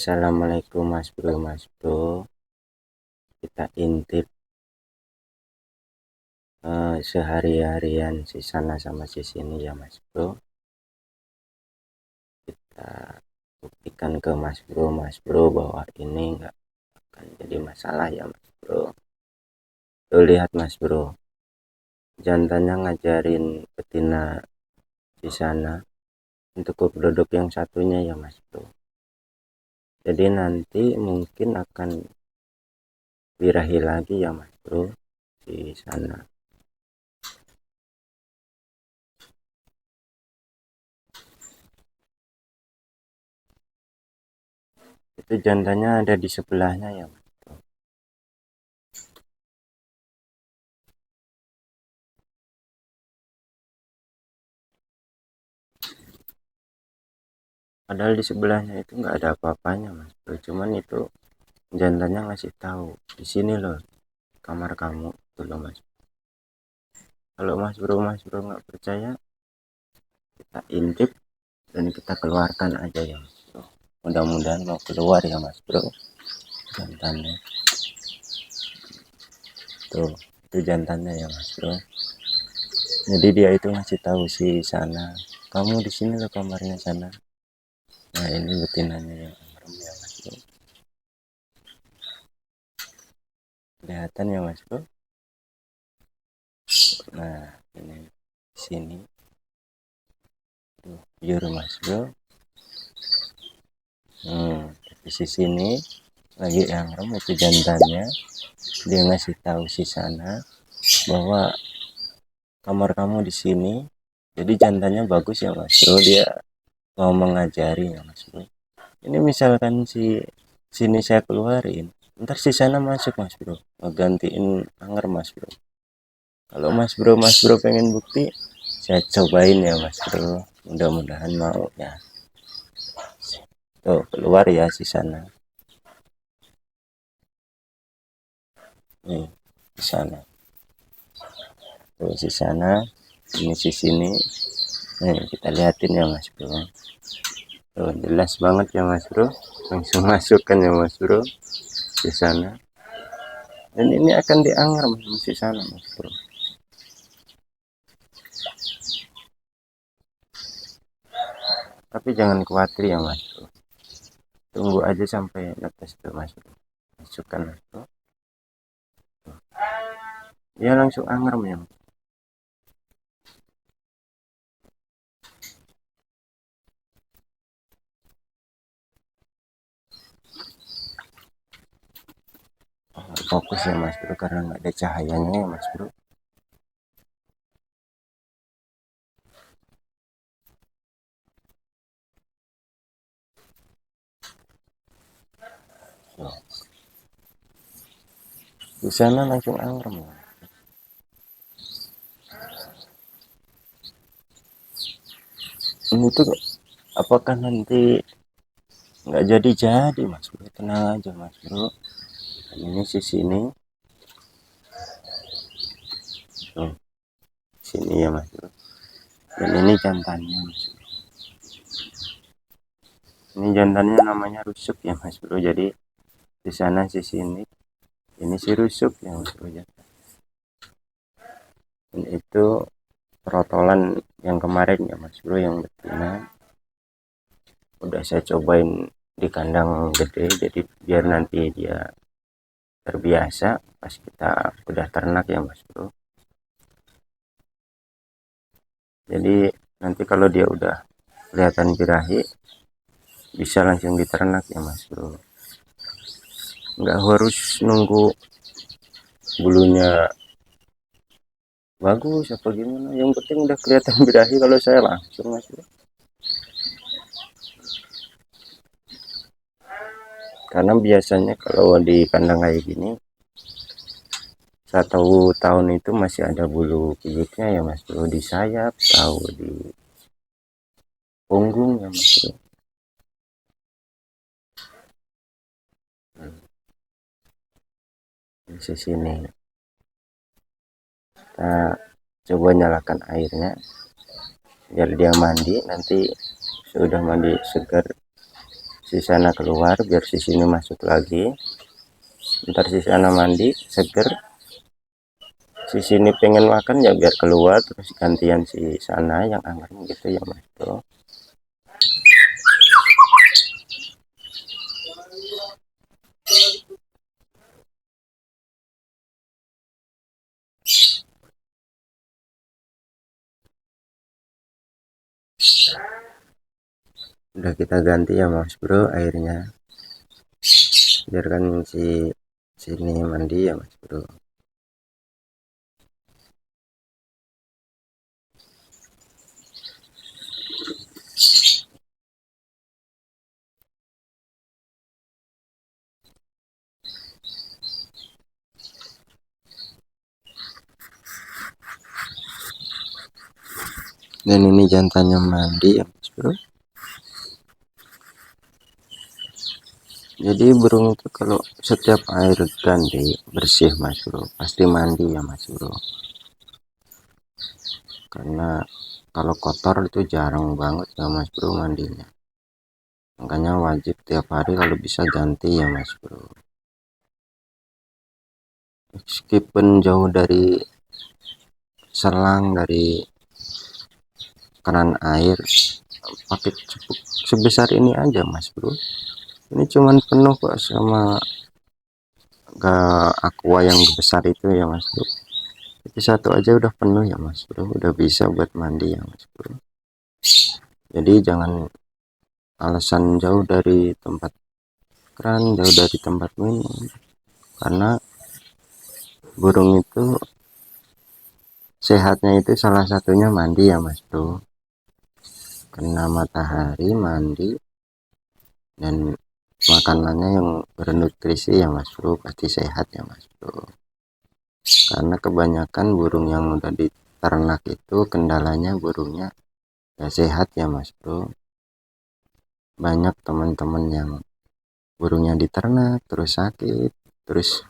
Assalamualaikum Mas Bro, kita intip sehari-harian si sana sama si sini ya Mas Bro. Kita buktikan ke Mas Bro bahwa ini enggak akan jadi masalah ya Mas Bro. Tuh lihat Mas Bro, jantannya ngajarin betina di sana untuk duduk yang satunya ya Mas Bro. Jadi nanti mungkin akan birahi lagi ya Mas Bro di sana. Itu jantannya ada di sebelahnya ya Mas Bro. Padahal di sebelahnya itu nggak ada apa-apanya Mas Bro, cuman itu jantannya ngasih tahu di sini loh kamar kamu tuh loh Mas. Kalau Mas Bro nggak percaya, kita intip dan kita keluarkan aja ya Mas Bro. Mudah-mudahan mau keluar ya Mas Bro jantannya. Tuh itu jantannya ya Mas Bro. Jadi dia itu ngasih tahu si sana, kamu di sini loh kamarnya sana. Nah ini betinanya yang merem ya Mas Bro. Kelihatan ya Mas Bro. Nah ini sini tuh biru Mas Bro. Di sisi ini lagi yang rem itu jantannya, dia ngasih tahu si sana bahwa kamar kamu di sini. Jadi jantannya bagus ya Mas Bro, dia mau mengajari ya Mas Bro. Ini misalkan si sini saya keluarin, ntar si sana masuk Mas Bro, ngegantiin anger Mas Bro. Kalau Mas Bro pengen bukti, saya cobain ya Mas Bro, mudah-mudahan mau ya. Tuh keluar ya si sana nih, di sana tuh si sana, ini si sini. Nih kita liatin ya Mas Bro. Tuh jelas banget ya Mas Bro, langsung masukkan ya Mas Bro di sana. Dan ini akan dianggap di sana Mas Bro. Tapi jangan khawatir ya Mas Bro, tunggu aja sampai netes tuh Mas Bro, masukkan Mas Bro. Dia langsung angram ya. Fokus ya Mas Bro karena nggak ada cahayanya ya Mas Bro. Tuh. Di sana langsung angram ya. Ini tuh apakah nanti nggak jadi Mas Bro, tenang aja Mas Bro. Dan ini sisi ini tuh, sini ya Mas Bro. Dan ini jantannya Mas Bro. Ini jantannya namanya rusuk ya Mas Bro. Jadi di sana sisi ini si rusuk ya Mas Bro ya. Dan itu perotolan yang kemarin ya Mas Bro yang betina. Udah saya cobain di kandang gede, jadi biar nanti dia terbiasa pas kita udah ternak ya Mas Bro. Jadi nanti kalau dia udah kelihatan birahi, bisa langsung diternak ya Mas Bro. Nggak harus nunggu bulunya bagus apa gimana, yang penting udah kelihatan birahi. Kalau saya langsung Mas Bro, karena biasanya kalau di kandang kayak gini 1 tahun itu masih ada bulu pijitnya ya Mas Bro, di sayap tahu di punggung ya Mas Bro. Di sini kita coba nyalakan airnya biar dia mandi. Nanti sudah mandi segar, si sana keluar biar si sini masuk lagi. Ntar si sana mandi seger, si sini pengen makan ya biar keluar, terus gantian si sana yang angker gitu ya Mas Bro. Udah kita ganti ya Mas Bro airnya, biarkan si sini mandi ya Mas Bro. Dan ini jantannya mandi ya Mas Bro. Jadi burung itu kalau setiap air ganti bersih Mas Bro, pasti mandi ya Mas Bro. Karena kalau kotor itu jarang banget ya Mas Bro mandinya. Makanya wajib tiap hari kalau bisa ganti ya Mas Bro. Meskipun jauh dari selang, dari keran air, pakai cupuk sebesar ini aja Mas Bro. Ini cuman penuh kok sama ke aqua yang besar itu ya Mas Bro. Itu satu aja udah penuh ya Mas Bro, udah bisa buat mandi ya Mas Bro. Jadi jangan alasan jauh dari tempat keran, jauh dari tempat minum, karena burung itu sehatnya itu salah satunya mandi ya Mas Bro. Kena matahari, mandi, dan makanannya yang bernutrisi ya Mas Bro, pasti sehat ya Mas Bro. Karena kebanyakan burung yang udah diternak itu kendalanya burungnya ya sehat ya Mas Bro. Banyak teman-teman yang burungnya diternak terus sakit, terus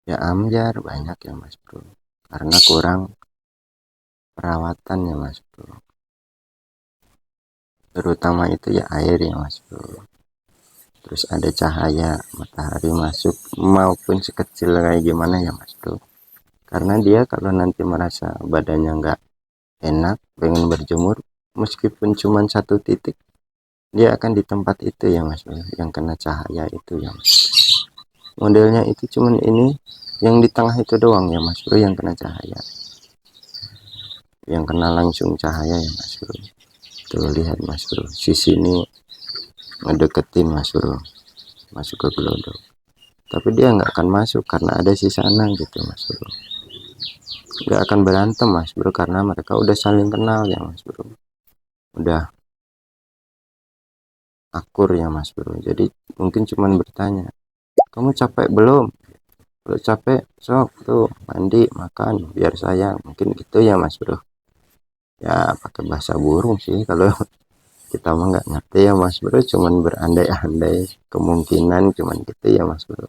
ya amjar, banyak ya Mas Bro, karena kurang perawatan ya Mas Bro. Terutama itu ya air ya Mas Bro, terus ada cahaya matahari masuk maupun sekecil kayak gimana ya Mas Bro. Karena dia kalau nanti merasa badannya nggak enak pengen berjemur, meskipun cuma satu titik, dia akan di tempat itu ya Mas Bro, yang kena cahaya itu ya Mas. Modelnya itu cuman ini yang di tengah itu doang ya Mas Bro yang kena cahaya, yang kena langsung cahaya ya Mas Bro. Tuh lihat Mas Bro, sisi ini ngedeketin Mas Bro masuk ke gelodok, tapi dia nggak akan masuk karena ada si sana gitu Mas Bro. Nggak akan berantem Mas Bro karena mereka udah saling kenal ya Mas Bro, udah akur ya Mas Bro. Jadi mungkin cuman bertanya, kamu capek belum? Kalau capek sok tuh mandi makan biar sayang, mungkin gitu ya Mas Bro. Ya pakai bahasa burung sih, kalau kita mah nggak ngerti ya Mas Bro, cuman berandai-andai kemungkinan cuman gitu ya Mas Bro.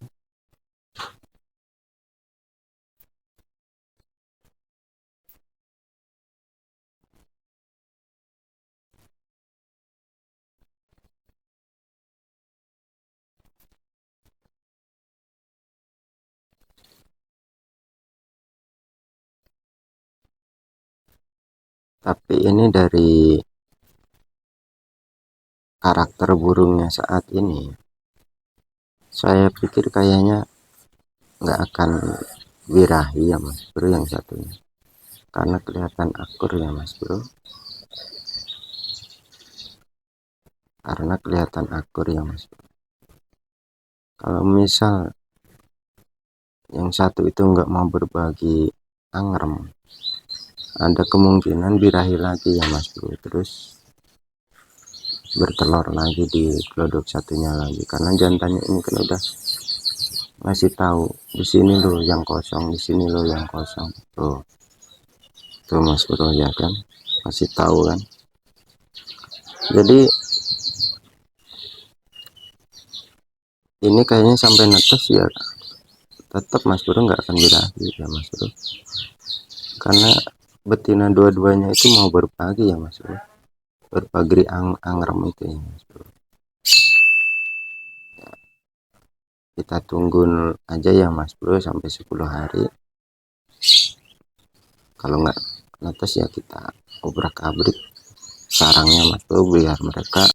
Tapi ini dari karakter burungnya saat ini, saya pikir kayaknya nggak akan birahi ya Mas Bro yang satunya, karena kelihatan akur ya Mas Bro, karena kelihatan akur ya Mas Bro. Kalau misal yang satu itu nggak mau berbagi angrem, ada kemungkinan birahi lagi ya Mas Bro, terus bertelur lagi di gelodok satunya lagi, karena jantannya ini kan udah ngasih tahu di sini loh yang kosong, di sini loh yang kosong. Tuh Mas Bro ya kan, masih tahu kan. Jadi ini kayaknya sampai netes ya, tetap Mas Bro nggak akan birahi ya Mas Bro, karena betina dua-duanya itu mau berbagi ya Mas Bro, berbagi angrem itu ya Mas Bro. kita tunggu aja ya Mas Bro sampai 10 hari. Kalau nggak netes ya kita obrak abrik sarangnya Mas Bro biar mereka